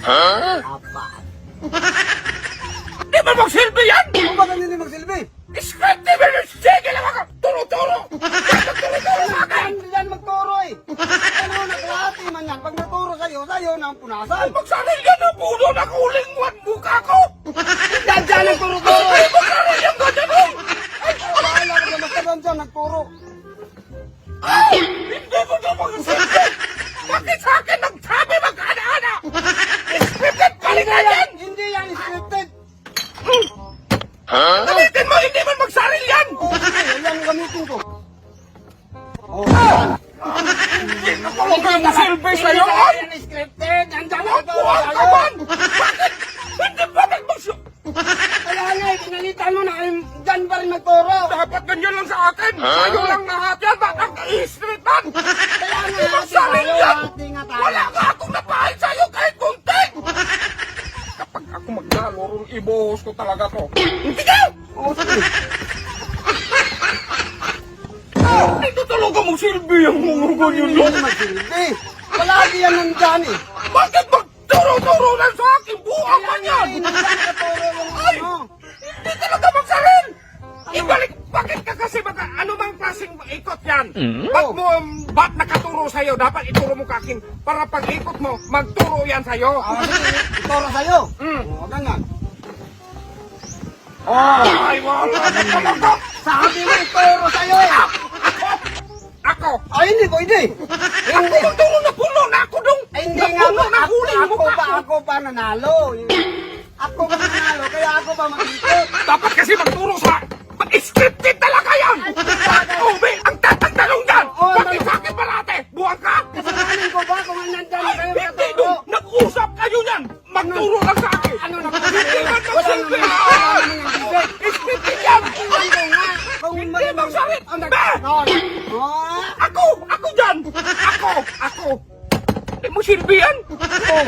Apat. Di ba magsilbi yan? Ano ba ganyan yung magsilbi? Script di ba yun? Sige lang ako! Turo-turo! Turo-turo sa akin! Yan magturo eh. Ano, nakalati man yan. Pag naturo sa'yo na ang punasan. Magsaril yan ang puno na kuling one mukha ko! Dyan ang turo-turo eh. Magsaril yan ganyan mo! Bahala ka na basta dyan nagturo. Ay! Hindi ko na magsilbi! Bakit sa akin nagsabi mag-ana-ana? Scripted palingan yan! Hindi yan scripted. Gamitin mo! Hindi man magsaril yan! Oo, sige, yan ang gamitin ko. Oh, yan. Hindi na ko lang kayo masilbi sa'yo! Ay! Yan ang scripted. Nandyan ang Huwag turo buwan ka sa'yo. man! Bakit? Hindi ba nagmasyo? Kaya nga, pinalitan mo na kayo. Dyan pa rin nagturo. Dapat ganyan lang sa akin! Sa'yo lang lahat yan! Bakit i-street man? Kaya nga, Hindi magsaril tayo, yan! hati nga tayo. Wala nga akong napahay sa'yo kahit kunti! Kapag ako maglalaro, ibuhos ko talaga to. Hindi ka! Oo, sige. Ito talaga mong silbi ang mga ganyan Hindi lang. magsilbi. Palagi yan nandyan eh. Bakit magturo-turo lang sa akin? Buang man yan! Nandyan katuro yung Ay! ano. Hindi talaga magsaril! Ibalik, bakit ka kasi ano bang klaseng ikot yan? Ba't nakaturo sa'yo? Dapat ituro mo kakin para pag ikot mo, magturo yan sa'yo. Sige, ituro sa'yo. Oo, ganyan. Ay, wala na talaga. Sabi mo ituro sa'yo eh. Ako! Ay, hindi pwede. Ako yung turo na puno na ako dong! Ay, hindi nga Napuno ba, na huli mo ako pa nanalo. Ako pa nanalo, kaya ako pa mag-ikot. Dapat kasi magturo sa... Scripted talaga yan! Ube, ang tatagtanong dyan! Oo, Bakit sa akin parate? Buwang ka? Kasalanan ko ba kung nandyan na kayo Hindi makaturo? dong! Nag-usap kayo yan! Magturo lang sa akin! Ano na Hindi man Wala magsilbi! naman yung bibig. Scripted yan! Iwan ko nga. Kung Hindi magsalit! Ang Be! nag- Ako! Ako dyan! Ako! Hindi mo silbi yan! Oh,